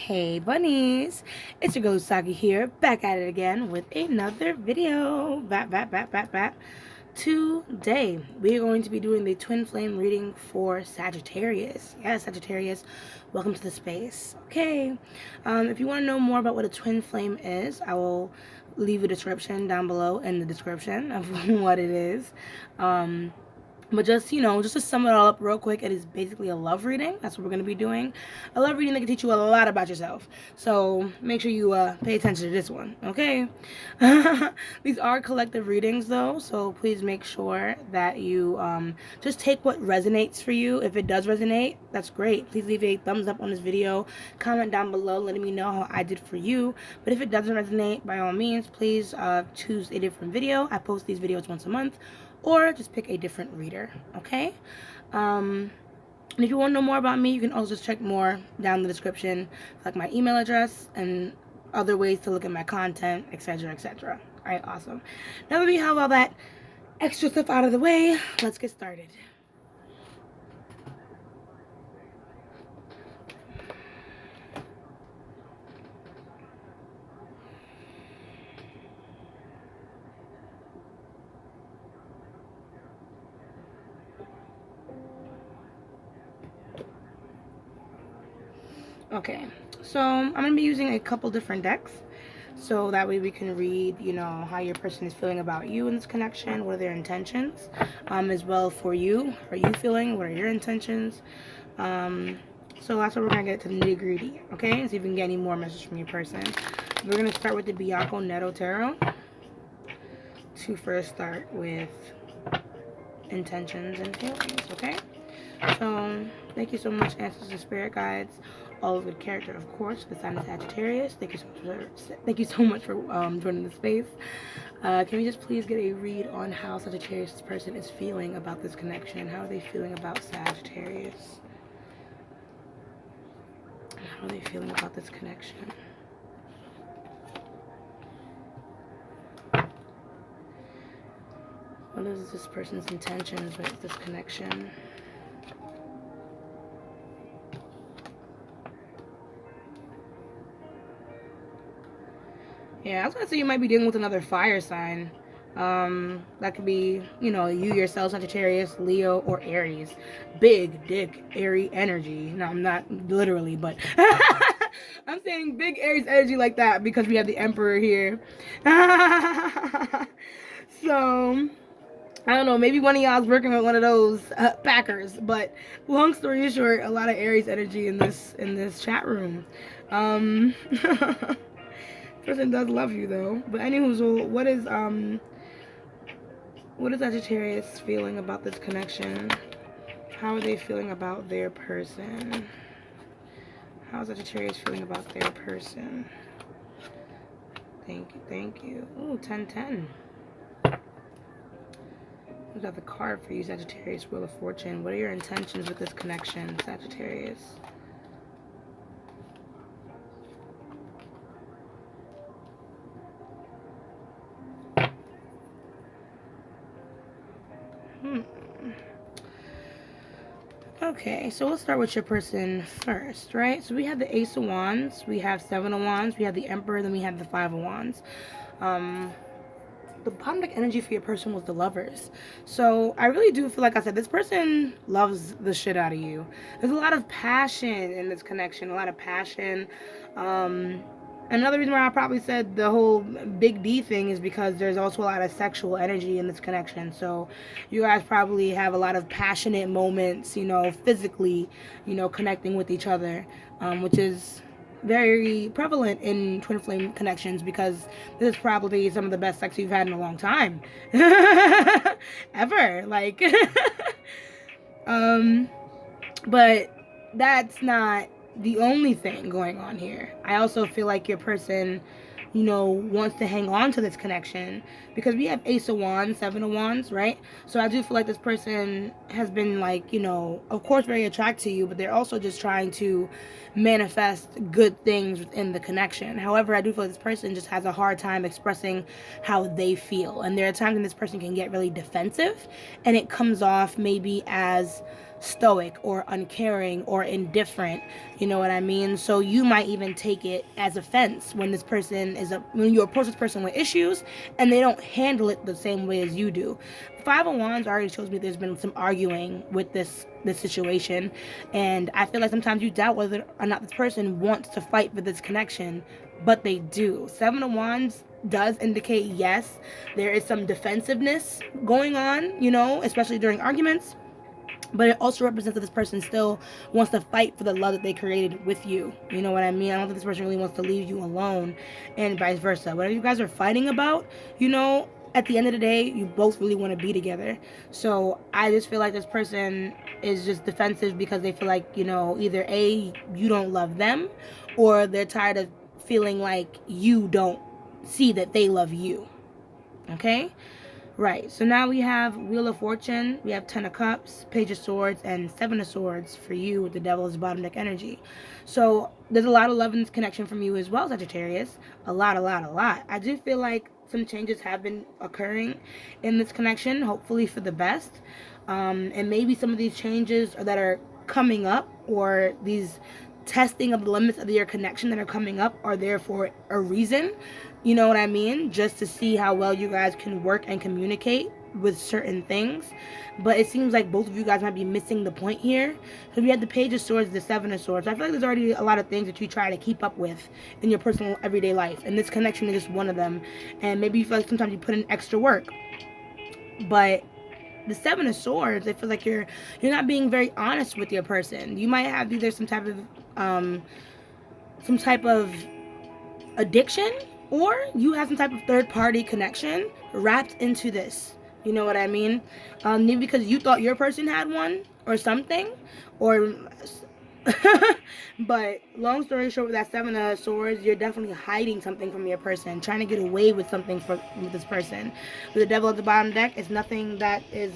Hey bunnies, it's your girl Sagi here, back at it again with another video. Bat. Today we are going to be doing the twin flame reading for Sagittarius. Yes, Sagittarius, welcome to the space. Okay, if you want to know more about what a twin flame is, I will leave a description down below in the description of what it is. But just, just to sum it all up real quick, it is basically a love reading. That's what we're going to be doing. A love reading that can teach you a lot about yourself. So make sure you pay attention to this one, okay? These are collective readings, though, so please make sure that you just take what resonates for you. If it does resonate, that's great. Please leave a thumbs up on this video. Comment down below letting me know how I did for you. But if it doesn't resonate, by all means, please choose a different video. I post these videos once a month. Or just pick a different reader, okay? And if you want to know more about me, you can also just check more down in the description, like my email address and other ways to look at my content, etc., etc. All right, awesome. Now that we have all that extra stuff out of the way, let's get started. Okay, so I'm going to be using a couple different decks. So that way we can read, how your person is feeling about you in this connection. What are their intentions? As well for you. How are you feeling? What are your intentions? So that's what we're going to get to the nitty-gritty, okay? See if we can get any more messages from your person. We're going to start with the Bianco Netto Tarot to first start with intentions and feelings, okay? So thank you so much, ancestors and spirit guides, all of the character, of course, the sign of Sagittarius. Thank you so much for joining the space. Can we just please get a read on how Sagittarius person is feeling about this connection? How are they feeling about Sagittarius? How are they feeling about this connection? What is this person's intentions with this connection? Yeah, I was gonna say you might be dealing with another fire sign. That could be, you yourself, Sagittarius, Leo, or Aries. Big dick, airy energy. No, I'm not literally, but I'm saying big Aries energy like that because we have the Emperor here. So, I don't know, maybe one of y'all's working with one of those Packers, but long story short, a lot of Aries energy in this chat room. Person does love you though. But anywho, so what is Sagittarius feeling about this connection? How are they feeling about their person? How is Sagittarius feeling about their person? Thank you. Ooh, 10-10. We got the card for you, Sagittarius, Wheel of Fortune. What are your intentions with this connection, Sagittarius? Okay, so we'll start with your person first, right? So we have the Ace of Wands, we have Seven of Wands, we have the Emperor, then we have the Five of Wands. The bottom deck energy for your person was the Lovers. So I really do feel like I said, this person loves the shit out of you. There's a lot of passion in this connection, a lot of passion. Another reason why I probably said the whole big D thing is because there's also a lot of sexual energy in this connection. So you guys probably have a lot of passionate moments, physically, connecting with each other, which is very prevalent in twin flame connections because this is probably some of the best sex you've had in a long time. Ever. Like, but that's not the only thing going on here. I also feel like your person, wants to hang on to this connection because we have Ace of Wands, Seven of Wands, right? So I do feel like this person has been like, of course very attracted to you, but they're also just trying to manifest good things within the connection. However, I do feel like this person just has a hard time expressing how they feel. And there are times when this person can get really defensive and it comes off maybe as stoic or uncaring or indifferent. You know what I mean? So you might even take it as offense when when you approach this person with issues and they don't handle it the same way as you do. Five of Wands already shows me there's been some arguing with this situation, and I feel like sometimes you doubt whether or not this person wants to fight for this connection, but they do. Seven of Wands does indicate, yes, there is some defensiveness going on, especially during arguments, but it also represents that this person still wants to fight for the love that they created with you. You know what I mean? I don't think this person really wants to leave you alone, and vice versa. Whatever you guys are fighting about, at the end of the day, you both really want to be together. So I just feel like this person is just defensive because they feel like, either A, you don't love them, or they're tired of feeling like you don't see that they love you. Okay? Right, so now we have Wheel of Fortune, we have Ten of Cups, Page of Swords, and Seven of Swords for you with the Devil's bottom deck energy. So there's a lot of love in this connection from you as well, Sagittarius. A lot. I do feel like some changes have been occurring in this connection, hopefully for the best. And maybe some of these changes that are coming up, or these testing of the limits of your connection that are coming up, are there for a reason. You know what I mean? Just to see how well you guys can work and communicate with certain things. But it seems like both of you guys might be missing the point here. So we had the Page of Swords, the Seven of Swords. I feel like there's already a lot of things that you try to keep up with in your personal everyday life, and this connection is just one of them. And maybe you feel like sometimes you put in extra work. But the Seven of Swords, I feel like you're not being very honest with your person. You might have either some type of addiction, or you have some type of third party connection wrapped into this. You know what I mean? Maybe because you thought your person had one or something, or but long story short, with that Seven of Swords, you're definitely hiding something from your person, trying to get away with something with this person. With the Devil at the bottom deck, it's nothing that is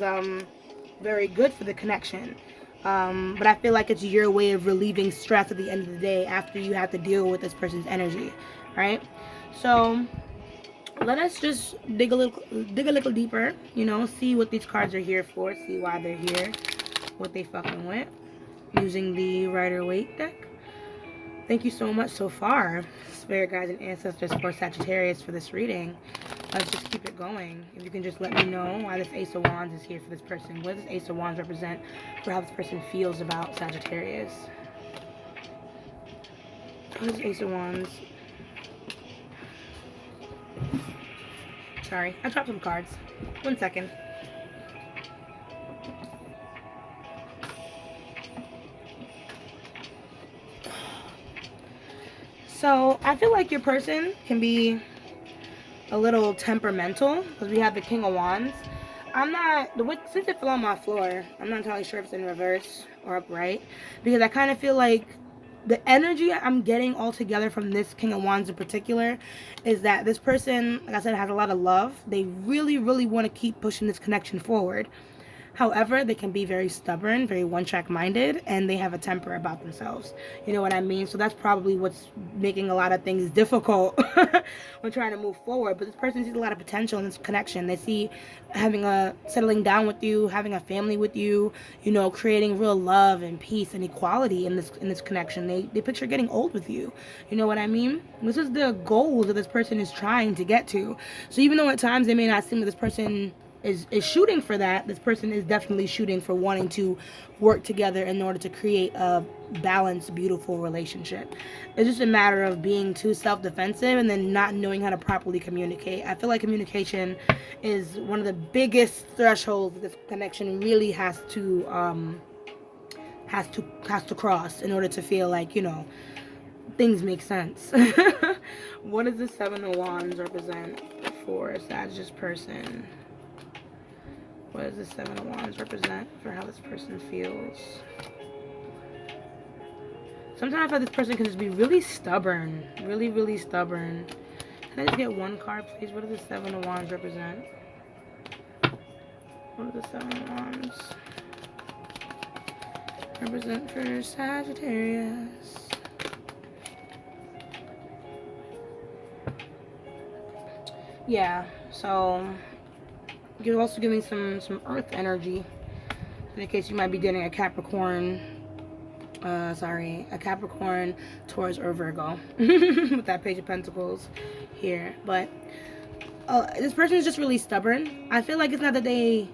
very good for the connection. But I feel like it's your way of relieving stress at the end of the day after you have to deal with this person's energy, right? So let us just dig a little deeper, see what these cards are here for, see why they're here, what they fucking with, using the Rider-Waite deck. Thank you so much so far, Spirit Guides and Ancestors, for Sagittarius for this reading. Let's just keep it going. If you can just let me know why this Ace of Wands is here for this person. What does this Ace of Wands represent for how this person feels about Sagittarius? What is Ace of Wands? Sorry, I dropped some cards. 1 second. So I feel like your person can be a little temperamental, because we have the King of Wands. Since it fell on my floor, I'm not entirely sure if it's in reverse or upright, because I kind of feel like the energy I'm getting altogether from this King of Wands in particular is that this person, like I said, has a lot of love. They really, really want to keep pushing this connection forward. However, they can be very stubborn, very one-track minded, and they have a temper about themselves. You know what I mean? So that's probably what's making a lot of things difficult when trying to move forward. But this person sees a lot of potential in this connection. They see settling down with you, having a family with you, creating real love and peace and equality in this connection. They picture getting old with you. You know what I mean? This is the goals that this person is trying to get to. So even though at times they may not seem that this person is shooting for that, this person is definitely shooting for wanting to work together in order to create a balanced, beautiful relationship. It's just a matter of being too self-defensive and then not knowing how to properly communicate. I feel like communication is one of the biggest thresholds that this connection really has to cross in order to feel like, things make sense. What does the Seven of Wands represent for a Sagittarius person? What does the Seven of Wands represent for how this person feels? Sometimes I feel like this person can just be really stubborn. Really, really stubborn. Can I just get one card, please? What does the Seven of Wands represent? What does the Seven of Wands represent for Sagittarius? Yeah, so you're also giving some earth energy. In case you might be dating a Capricorn, a Capricorn, Taurus, or Virgo with that Page of Pentacles here. But this person is just really stubborn. I feel like it's not that they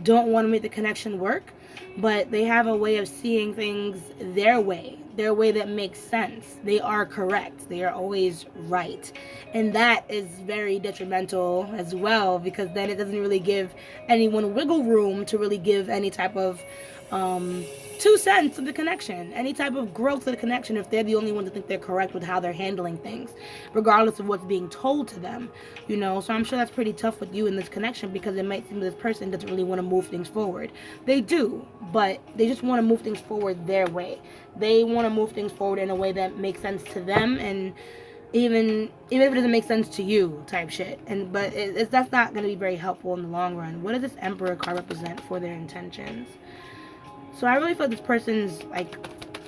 don't want to make the connection work, but they have a way of seeing things their way that makes sense. They are correct. They are always right. And that is very detrimental as well, because then it doesn't really give anyone wiggle room to really give any type of 2 cents of the connection, any type of growth of the connection, if they're the only one to think they're correct with how they're handling things, regardless of what's being told to them, you know. So I'm sure that's pretty tough with you in this connection, because it might seem this person doesn't really want to move things forward. They do, but they just want to move things forward their way. They want to move things forward in a way that makes sense to them, and even if it doesn't make sense to you, type shit. And but that's not going to be very helpful in the long run. What does this Emperor card represent for their intentions? So I really feel like this person's like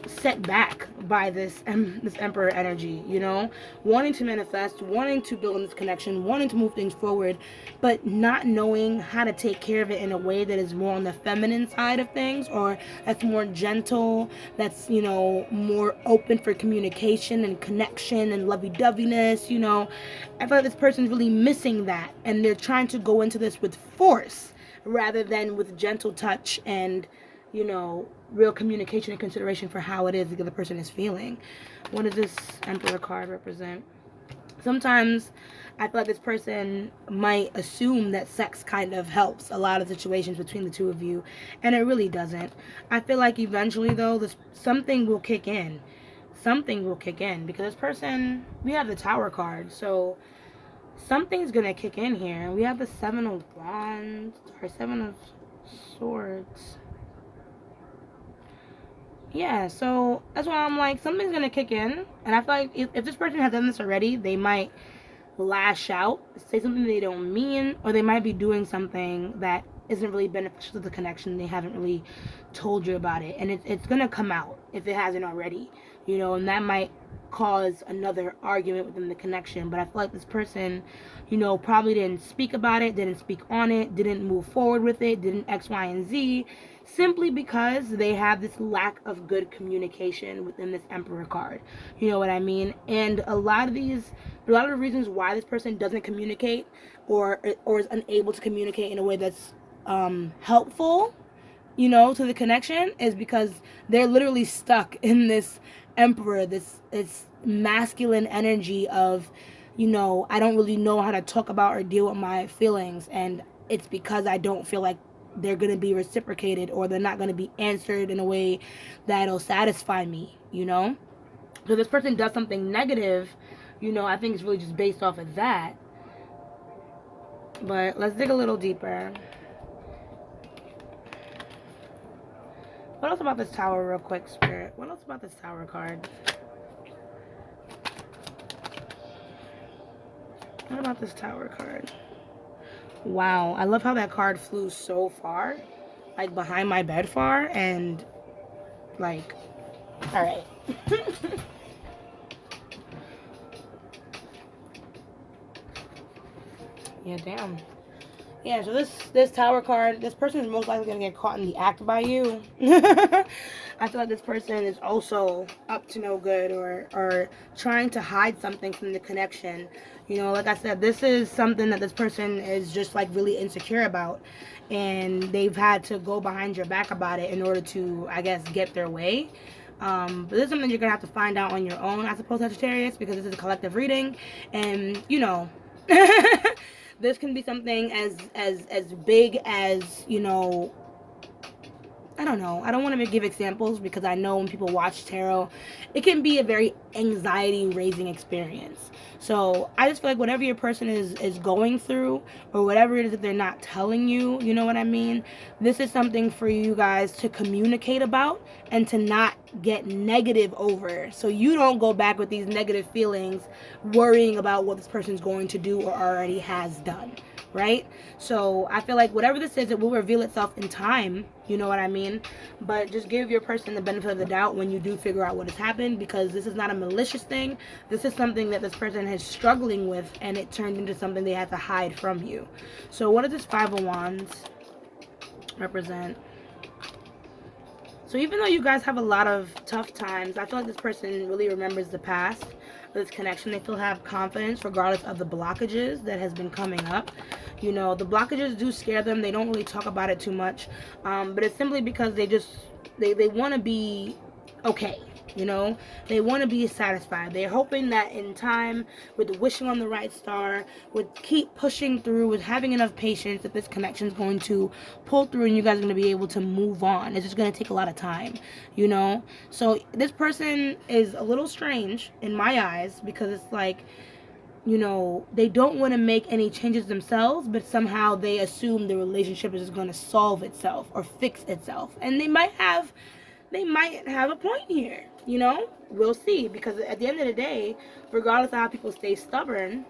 set back by this Emperor energy, you know, wanting to manifest, wanting to build on this connection, wanting to move things forward, but not knowing how to take care of it in a way that is more on the feminine side of things, or that's more gentle, that's, you know, more open for communication and connection and lovey-doveyness, you know. I feel like this person's really missing that, and they're trying to go into this with force rather than with gentle touch and, you know, real communication and consideration for how it is the other person is feeling. What does this Emperor card represent? Sometimes I feel like this person might assume that sex kind of helps a lot of situations between the two of you, and it really doesn't. I feel like eventually, though, something will kick in. Something will kick in, because this person, we have the Tower card, so something's gonna kick in here. We have the Seven of Wands, or Seven of Swords. Yeah, so that's why I'm like, something's gonna kick in, and I feel like if this person has done this already, they might lash out, say something they don't mean, or they might be doing something that isn't really beneficial to the connection. They haven't really told you about it, and it's gonna come out if it hasn't already, you know, and that might cause another argument within the connection. But I feel like this person, you know, probably didn't speak about it, didn't speak on it, didn't move forward with it, didn't X, Y, and Z, simply because they have this lack of good communication within this Emperor card. You know what I mean? And a lot of the reasons why this person doesn't communicate, or is unable to communicate in a way that's helpful, you know, to the connection, is because they're literally stuck in this Emperor, this masculine energy of, you know, I don't really know how to talk about or deal with my feelings, and it's because I don't feel like they're going to be reciprocated, or they're not going to be answered in a way that'll satisfy me, you know. So this person does something negative, you know, I think it's really just based off of that. But let's dig a little deeper. What else about this Tower, real quick, Spirit? What else about this Tower card? What about this Tower card? Wow, I love how that card flew so far, like behind my bed far, and like, all right. Yeah, damn. Yeah, so this Tower card, this person is most likely going to get caught in the act by you. I feel like this person is also up to no good, or trying to hide something from the connection. You know, like I said, this is something that this person is just like really insecure about, and they've had to go behind your back about it in order to, I guess, get their way. But this is something you're going to have to find out on your own, I suppose, Sagittarius, because this is a collective reading, and, you know, this can be something as big as, you know, I don't know. I don't want to give examples, because I know when people watch tarot, it can be a very anxiety-raising experience. So I just feel like whatever your person is going through, or whatever it is that they're not telling you, you know what I mean? This is something for you guys to communicate about, and to not get negative over. So you don't go back with these negative feelings, worrying about what this person's going to do or already has done. Right? So I feel like whatever this is, it will reveal itself in time, you know what I mean? But just give your person the benefit of the doubt when you do figure out what has happened, because this is not a malicious thing. This is something that this person is struggling with, and it turned into something they had to hide from you. So what does this Five of Wands represent? So even though you guys have a lot of tough times, I feel like this person really remembers the past, this connection. They still have confidence regardless of the blockages that has been coming up. You know, the blockages do scare them. They don't really talk about it too much, but it's simply because they want to be okay. You know, they want to be satisfied. They're hoping that in time, with wishing on the right star, with keep pushing through, with having enough patience, that this connection is going to pull through and you guys are going to be able to move on. It's just going to take a lot of time, you know? So this person is a little strange in my eyes, because it's like, you know, they don't want to make any changes themselves, but somehow they assume the relationship is just going to solve itself or fix itself. And they might have a point here, you know? We'll see, because at the end of the day, regardless of how people stay stubborn,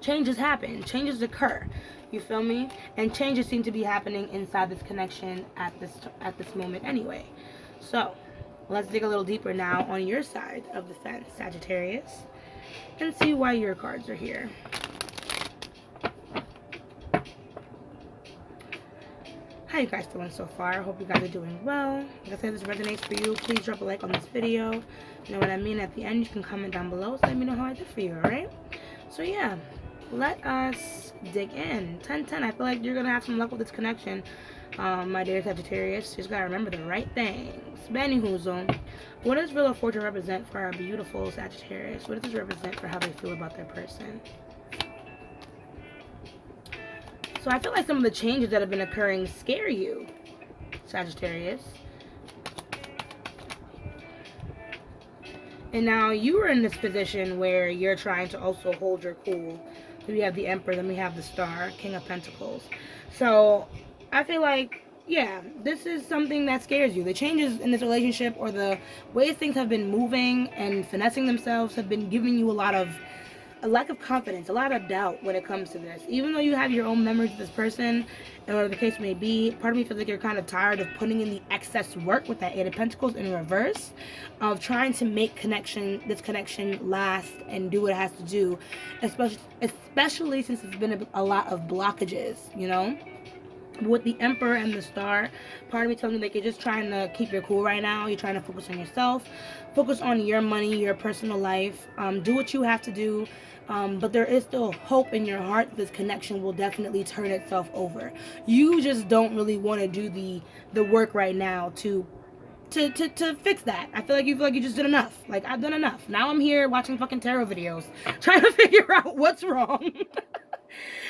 changes happen, changes occur. You feel me? And changes seem to be happening inside this connection at this moment anyway. So let's dig a little deeper now on your side of the fence, Sagittarius, and see why your cards are here. How you guys doing so far? I hope you guys are doing well. Like I said, if this resonates for you, please drop a like on this video. You know what I mean? At the end, you can comment down below, so let me know how I did for you, alright? So yeah, let us dig in. 10-10, I feel like you're going to have some luck with this connection, my dear Sagittarius. You just got to remember the right things. But anywho, what does Wheel of Fortune represent for our beautiful Sagittarius? What does this represent for how they feel about their person? So I feel like some of the changes that have been occurring scare you, Sagittarius. And now you are in this position where you're trying to also hold your cool. So we have the Emperor, then we have the Star, King of Pentacles. So I feel like, yeah, this is something that scares you. The changes in this relationship, or the ways things have been moving and finessing themselves, have been giving you a lack of confidence, a lot of doubt when it comes to this. Even though you have your own memories of this person, and whatever the case may be, part of me feels like you're kind of tired of putting in the excess work with that Eight of Pentacles in reverse, of trying to make this connection last and do what it has to do, especially since it's been a lot of blockages, you know? With the Emperor and the Star, part of me tells me like you're just trying to keep your cool right now. You're trying to focus on yourself, focus on your money, your personal life, do what you have to do, but there is still hope in your heart that this connection will definitely turn itself over. You just don't really want to do the work right now to fix that. I feel like you just did enough. Like, I've done enough. Now I'm here watching fucking tarot videos, trying to figure out what's wrong.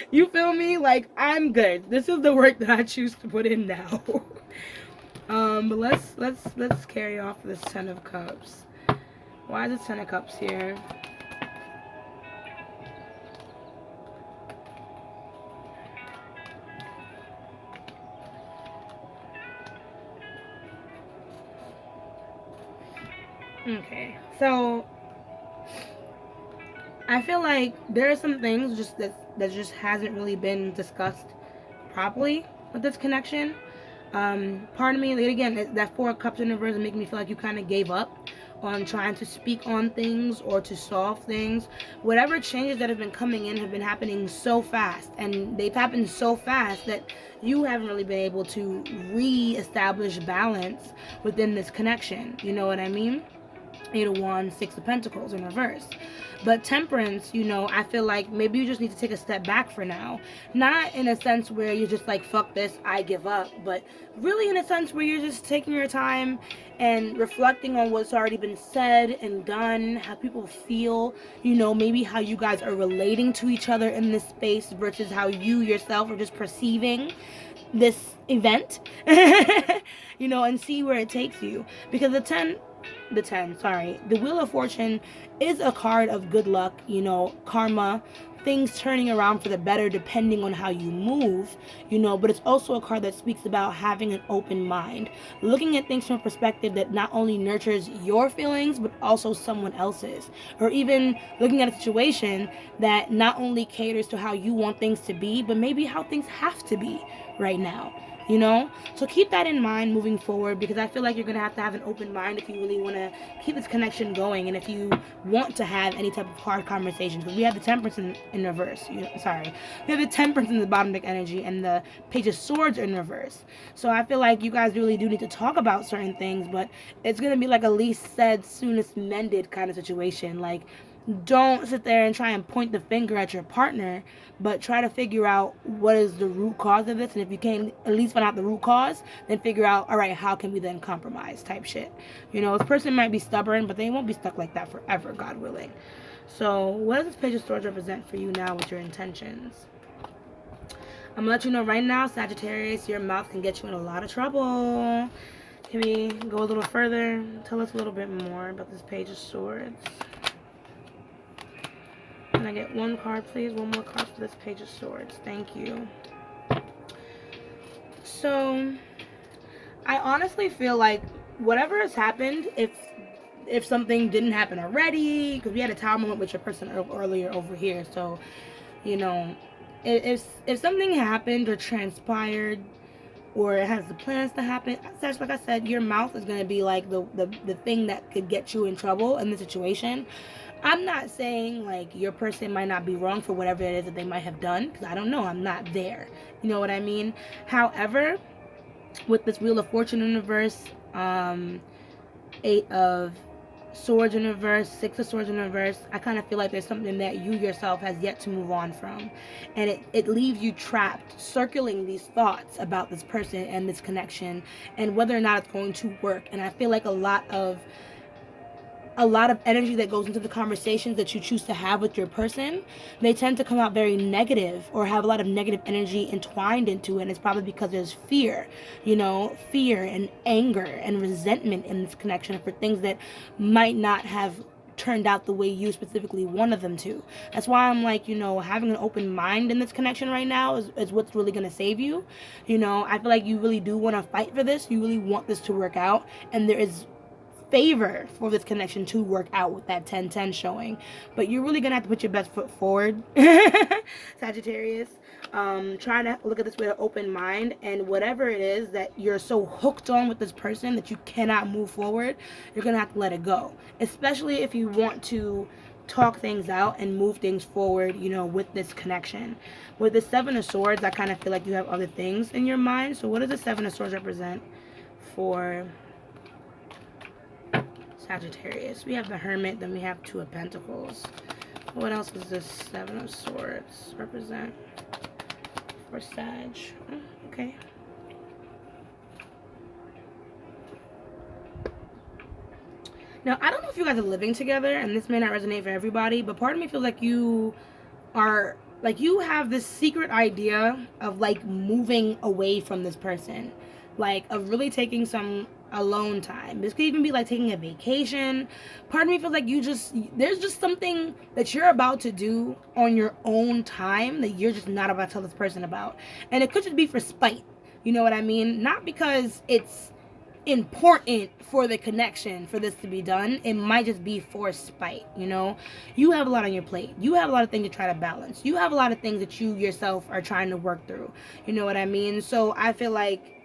You feel me? Like, I'm good. This is the work that I choose to put in now. But let's carry off this Ten of Cups. Why is the Ten of Cups here? Okay, so I feel like there are some things just that just hasn't really been discussed properly with this connection. Part of me, like, again, that Four of Cups in reverse is making me feel like you kind of gave up on trying to speak on things or to solve things. Whatever changes that have been coming in have been happening so fast, and they've happened so fast that you haven't really been able to re-establish balance within this connection. You know what I mean? Eight of Wands, Six of Pentacles in reverse. But Temperance, you know, I feel like maybe you just need to take a step back for now. Not in a sense where you're just like, fuck this, I give up. But really in a sense where you're just taking your time and reflecting on what's already been said and done, how people feel, you know, maybe how you guys are relating to each other in this space versus how you yourself are just perceiving this event, you know, and see where it takes you. Because the Wheel of Fortune is a card of good luck, you know, karma, things turning around for the better depending on how you move, you know, but it's also a card that speaks about having an open mind, looking at things from a perspective that not only nurtures your feelings, but also someone else's, or even looking at a situation that not only caters to how you want things to be, but maybe how things have to be right now. you know? So keep that in mind moving forward, because I feel like you're going to have an open mind if you really want to keep this connection going, and if you want to have any type of hard conversations. Because we have the Temperance in reverse. Sorry. We have the Temperance in the bottom deck energy, and the Page of Swords in reverse. So I feel like you guys really do need to talk about certain things, but it's going to be like a least said, soonest mended kind of situation. Like, don't sit there and try and point the finger at your partner, but try to figure out what is the root cause of this. And if you can at least find out the root cause, then figure out, all right, how can we then compromise type shit. You know, this person might be stubborn, but they won't be stuck like that forever, God willing. So what does this Page of Swords represent for you now with your intentions? I'm gonna let you know right now, Sagittarius, your mouth can get you in a lot of trouble. Can we go a little further? Tell us a little bit more about this Page of Swords. Can I get one card, please? One more card for this Page of Swords. Thank you. So, I honestly feel like whatever has happened, if something didn't happen already, because we had a Tower moment with your person earlier over here, so, you know, if something happened or transpired, or it has the plans to happen, like I said, your mouth is going to be like the thing that could get you in trouble in the situation. I'm not saying like your person might not be wrong for whatever it is that they might have done, because I don't know, I'm not there, you know what I mean? However, with this Wheel of Fortune in reverse, 8 of Swords in reverse, 6 of Swords in reverse, I kind of feel like there's something that you yourself has yet to move on from, and it leaves you trapped, circling these thoughts about this person and this connection and whether or not it's going to work. And I feel like a lot of energy that goes into the conversations that you choose to have with your person, they tend to come out very negative or have a lot of negative energy entwined into it. And it's probably because there's fear, you know, fear and anger and resentment in this connection for things that might not have turned out the way you specifically wanted them to. That's why I'm like, you know, having an open mind in this connection right now is what's really going to save you. You know, I feel like you really do want to fight for this. You really want this to work out. And there is favor for this connection to work out with that 10-10 showing, but you're really gonna have to put your best foot forward. Sagittarius, try to look at this with an open mind, and whatever it is that you're so hooked on with this person that you cannot move forward, you're gonna have to let it go, especially if you want to talk things out and move things forward, you know, with this connection. With the 7 of Swords, I kind of feel like you have other things in your mind. So what does the 7 of Swords represent for Sagittarius? We have the Hermit, then we have 2 of Pentacles. What else does this 7 of Swords represent for Sag? Okay. Now, I don't know if you guys are living together, and this may not resonate for everybody, but part of me feels like you are, like, you have this secret idea of, like, moving away from this person. Like, of really taking some alone time. This could even be like taking a vacation. Part of me feels like there's just something that you're about to do on your own time that you're just not about to tell this person about. And it could just be for spite. You know what I mean? Not because it's important for the connection for this to be done. It might just be for spite, you know? You have a lot on your plate. You have a lot of things to try to balance. You have a lot of things that you yourself are trying to work through. You know what I mean? So I feel like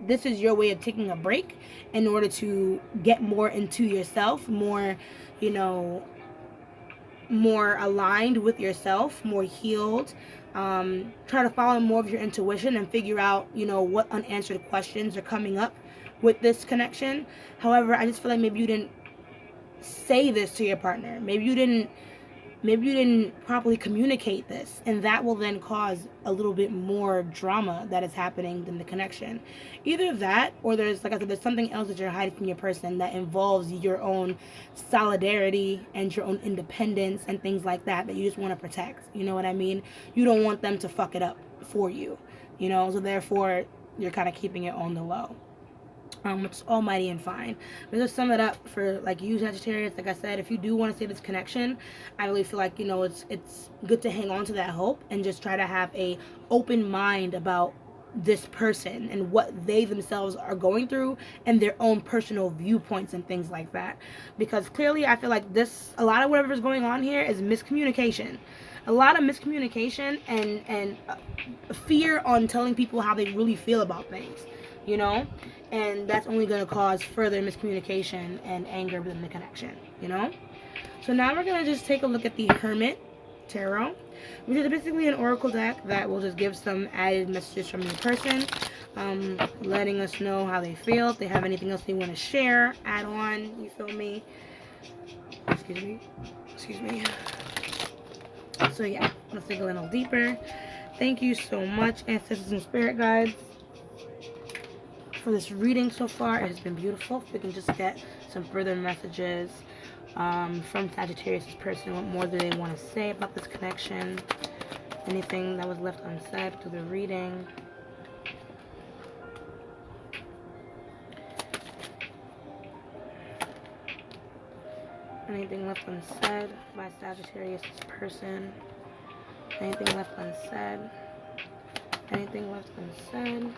this is your way of taking a break in order to get more into yourself, more, you know, more aligned with yourself, more healed. Try to follow more of your intuition and figure out, you know, what unanswered questions are coming up with this connection. However, I just feel like maybe you didn't say this to your partner. Maybe you didn't properly communicate this, and that will then cause a little bit more drama that is happening in the connection. Either that, or there's, like I said, there's something else that you're hiding from your person that involves your own solidarity and your own independence and things like that you just want to protect. You know what I mean? You don't want them to fuck it up for you, you know, so therefore you're kind of keeping it on the low. Which is almighty and fine. But just sum it up for, like, you Sagittarius, like I said, if you do want to see this connection, I really feel like, you know, it's good to hang on to that hope and just try to have a open mind about this person and what they themselves are going through and their own personal viewpoints and things like that. Because clearly I feel like a lot of whatever's going on here is miscommunication. a lot of miscommunication and fear on telling people how they really feel about things, you know, and that's only going to cause further miscommunication and anger within the connection, you know. So now we're going to just take a look at the Hermit Tarot, which is basically an oracle deck that will just give some added messages from your person, letting us know how they feel, if they have anything else they want to share, add on, you feel me? Excuse me. So yeah, let's dig a little deeper. Thank you so much, ancestors and spirit guides, for this reading so far. It has been beautiful. If we can just get some further messages from Sagittarius' person. What more do they want to say about this connection? Anything that was left unsaid through the reading? Anything left unsaid by Sagittarius' person? Anything left unsaid? Anything left unsaid?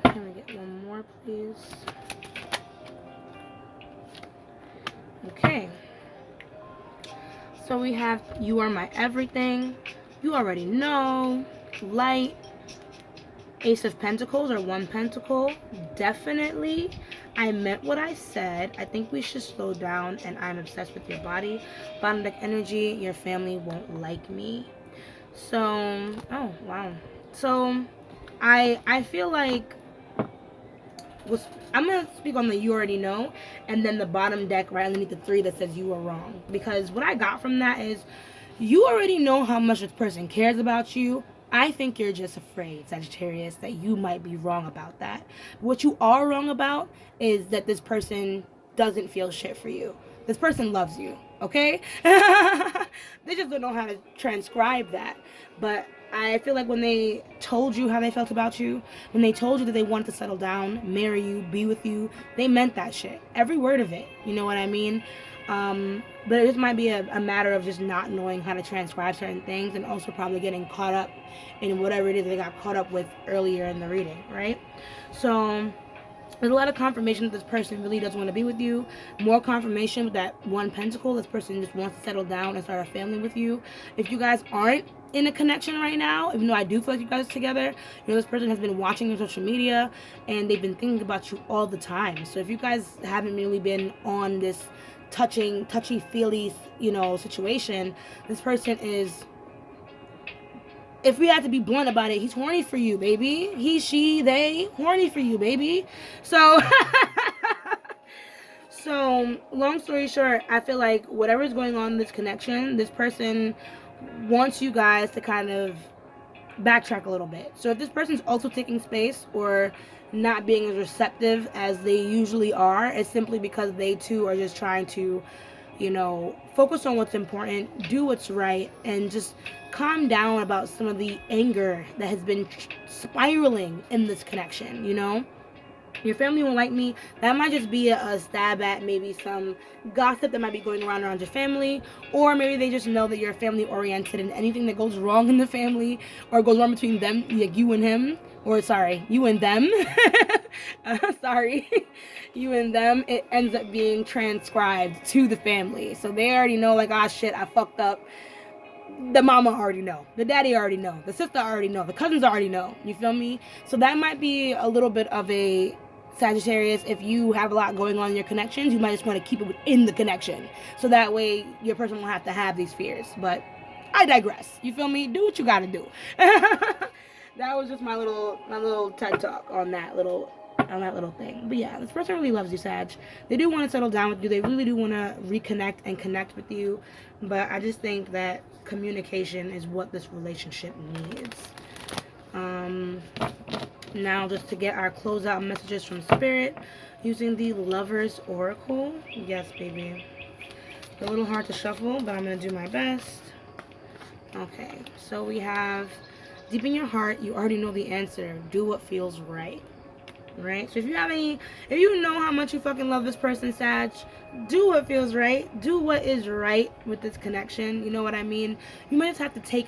Can we get one more, please? Okay. So we have You Are My Everything. You already know. Light. Ace of Pentacles or One Pentacle. Definitely. I meant what I said. I think we should slow down, and I'm obsessed with your body. Bottom deck energy. Your family won't like me. So, oh, wow. So, I feel like I'm going to speak on the You Already Know, and then the bottom deck right underneath the 3 that says You Are Wrong. Because what I got from that is, you already know how much this person cares about you. I think you're just afraid, Sagittarius, that you might be wrong about that. What you are wrong about is that this person doesn't feel shit for you. This person loves you, okay? They just don't know how to transcribe that. But I feel like when they told you how they felt about you, when they told you that they wanted to settle down, marry you, be with you, they meant that shit. Every word of it. You know what I mean? But it just might be a matter of just not knowing how to transcribe certain things, and also probably getting caught up in whatever it is they got caught up with earlier in the reading, right? So there's a lot of confirmation that this person really does want to be with you. More confirmation with that One Pentacle. This person just wants to settle down and start a family with you. If you guys aren't in a connection right now, even though I do feel like you guys are together, you know, this person has been watching your social media and they've been thinking about you all the time. So if you guys haven't really been on this touchy-feely, you know, situation, this person is, if we had to be blunt about it, he's horny for you, baby. He, she, they, horny for you, baby. So, so long story short, I feel like whatever's going on in this connection, this person wants you guys to kind of backtrack a little bit. So if this person's also taking space or not being as receptive as they usually are, it's simply because they too are just trying to, you know, focus on what's important, do what's right, and just calm down about some of the anger that has been spiraling in this connection, you know? Your family won't like me. That might just be a stab at maybe some gossip that might be going around your family, or maybe they just know that you're family oriented, and anything that goes wrong in the family or goes wrong between them, like you and him, or sorry, you and them, you and them, it ends up being transcribed to the family. So they already know, like, ah, shit, I fucked up. The mama already know, the daddy already know, the sister already know, the cousins already know, you feel me? So that might be a little bit of a Sagittarius. If you have a lot going on in your connections, you might just want to keep it within the connection, so that way your person won't have to have these fears. But I digress, you feel me? Do what you gotta do. That was just my little TED talk on that little thing. But yeah, this person really loves you, Sag. They do want to settle down with you. They really do want to reconnect and connect with you. But I just think that communication is what this relationship needs. Now, just to get our closeout messages from Spirit, using the Lover's Oracle. Yes, baby. A little hard to shuffle, but I'm going to do my best. Okay, so we have, deep in your heart, you already know the answer. Do what feels right. Right? So if you know how much you fucking love this person, Sag, do what feels right. Do what is right with this connection. You know what I mean? You might just have to take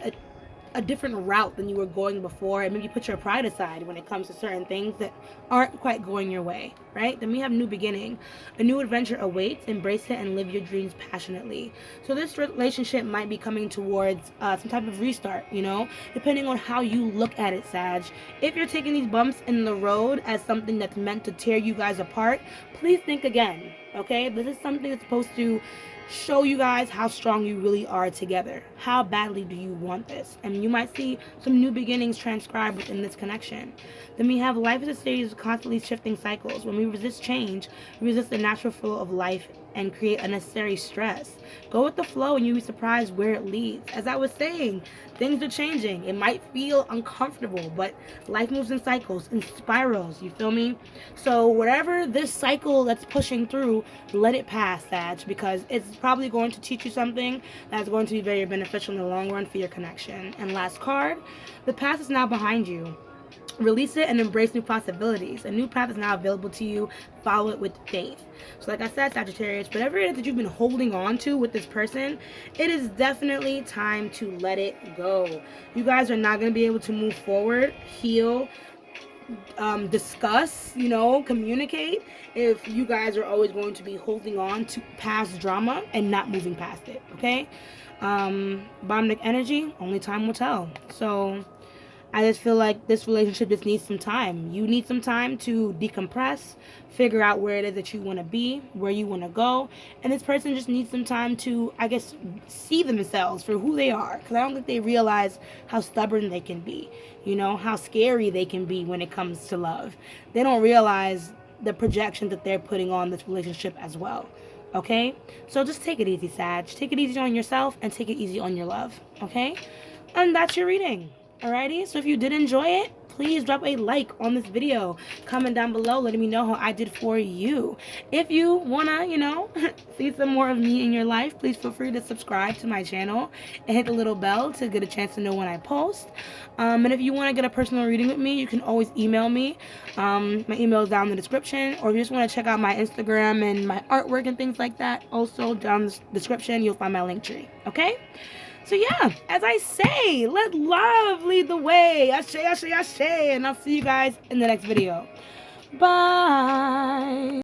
a different route than you were going before, and maybe put your pride aside when it comes to certain things that aren't quite going your way, right? Then we have new beginning. A new adventure awaits. Embrace it and live your dreams passionately. So this relationship might be coming towards some type of restart, depending on how you look at it, Sag. If you're taking these bumps in the road as something that's meant to tear you guys apart, please think again, okay? This is something that's supposed to show you guys how strong you really are together. How badly do you want this? And you might see some new beginnings transcribed within this connection. Then we have life is a series of constantly shifting cycles. When we resist change, we resist the natural flow of life and create unnecessary stress. Go with the flow and you'll be surprised where it leads. As I was saying, things are changing. It might feel uncomfortable, but life moves in cycles, in spirals, you feel me? So whatever this cycle that's pushing through, let it pass, Sag, because it's probably going to teach you something that's going to be very beneficial in the long run for your connection. And last card, the past is now behind you. Release it and embrace new possibilities. A new path is now available to you. Follow it with faith. So like I said, Sagittarius, whatever it is that you've been holding on to with this person, it is definitely time to let it go. You guys are not going to be able to move forward, heal, discuss, communicate, if you guys are always going to be holding on to past drama and not moving past it, okay? Bombic energy, only time will tell. So I just feel like this relationship just needs some time. You need some time to decompress, figure out where it is that you want to be, where you want to go. And this person just needs some time to, I guess, see themselves for who they are. Because I don't think they realize how stubborn they can be, how scary they can be when it comes to love. They don't realize the projection that they're putting on this relationship as well. Okay? So just take it easy, Sag. Take it easy on yourself and take it easy on your love. Okay? And that's your reading. Alrighty, so if you did enjoy it, please drop a like on this video. Comment down below letting me know how I did for you. If you wanna, see some more of me in your life, please feel free to subscribe to my channel and hit the little bell to get a chance to know when I post. And if you want to get a personal reading with me, you can always email me. My email is down in the description. Or if you just want to check out my Instagram and my artwork and things like that, also down in the description, you'll find my link tree. Okay? So yeah, as I say, let love lead the way. Ashe, ashe, ashe. And I'll see you guys in the next video. Bye.